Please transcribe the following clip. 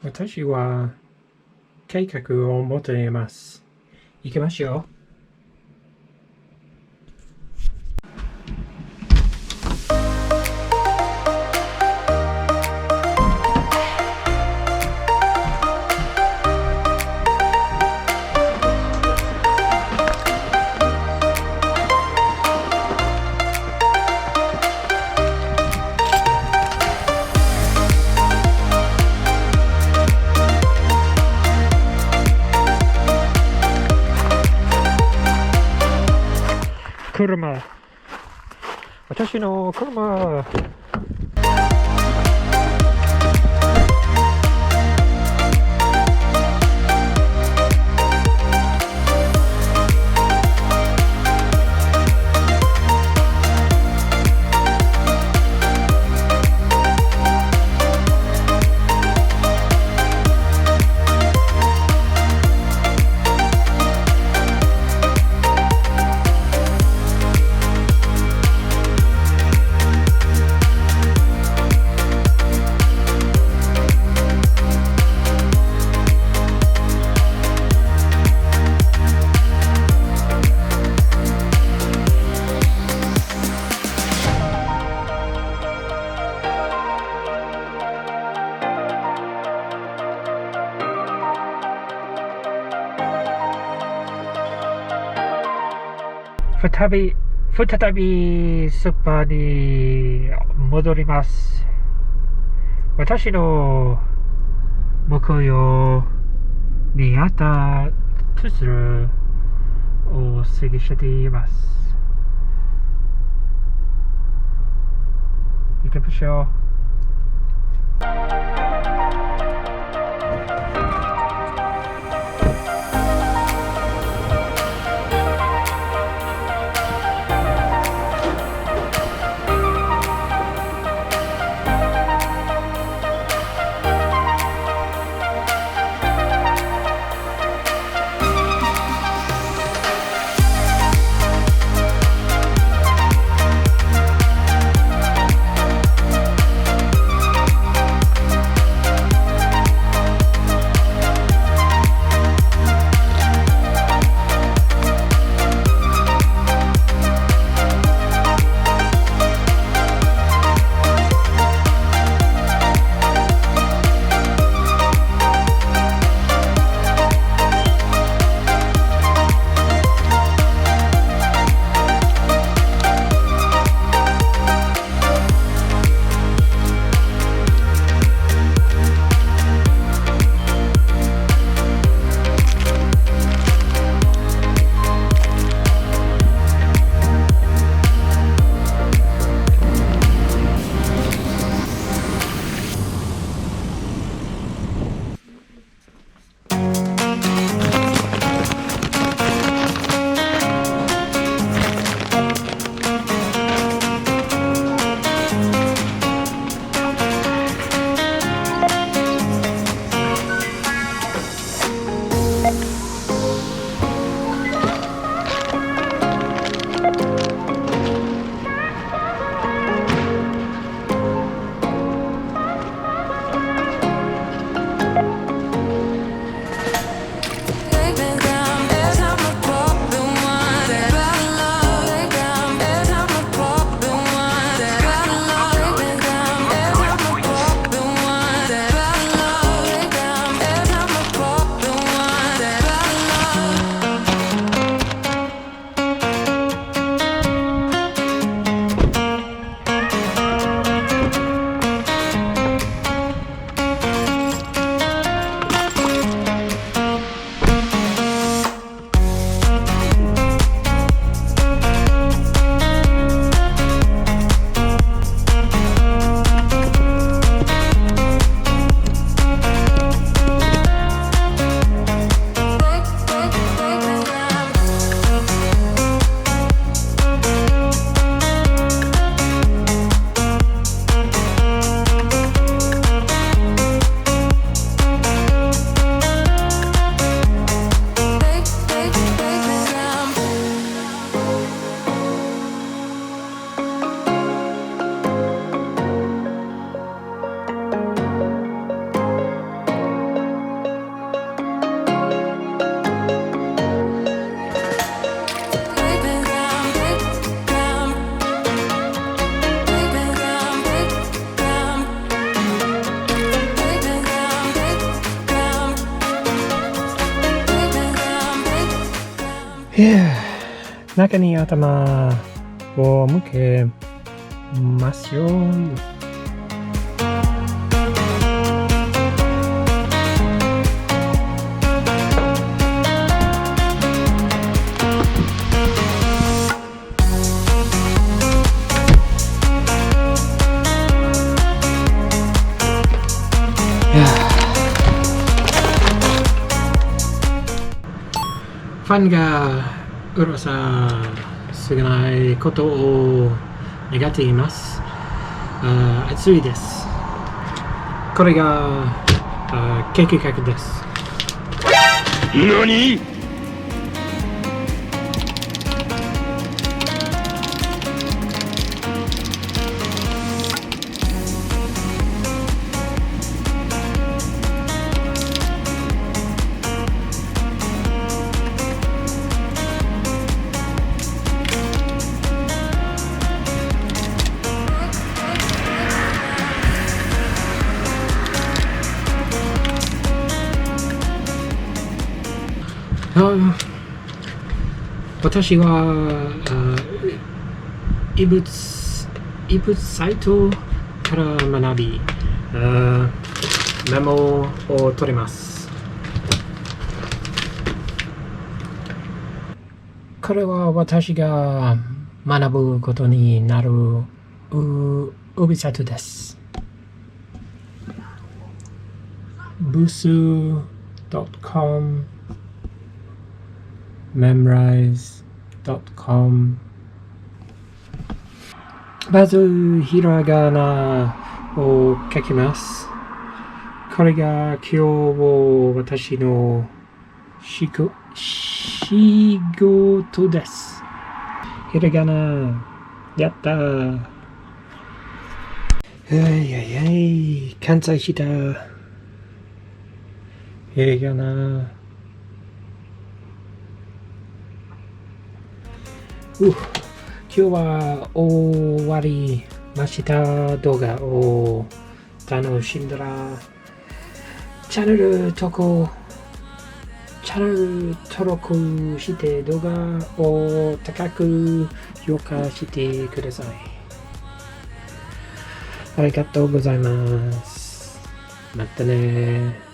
私は計画を持っています。行きましょう。私の車。再びスーパーに戻ります。私の目標にあったツツルを探しています。行きましょう。中に頭を向けますよ。ファンがうるさすぎないことを願っています。暑いです。これが計画です。何？私は異物サイトから学びメモを取ります。これは私が学ぶことになるウェブサイトです。busu.com memrise.com まずひらがなを書きます。これが今日私の仕事です。ひらがなやったー。完成した。ひらがな今日は終わりました。動画を楽しんだらチャンネル登録して動画を高く評価してください。ありがとうございます。またね。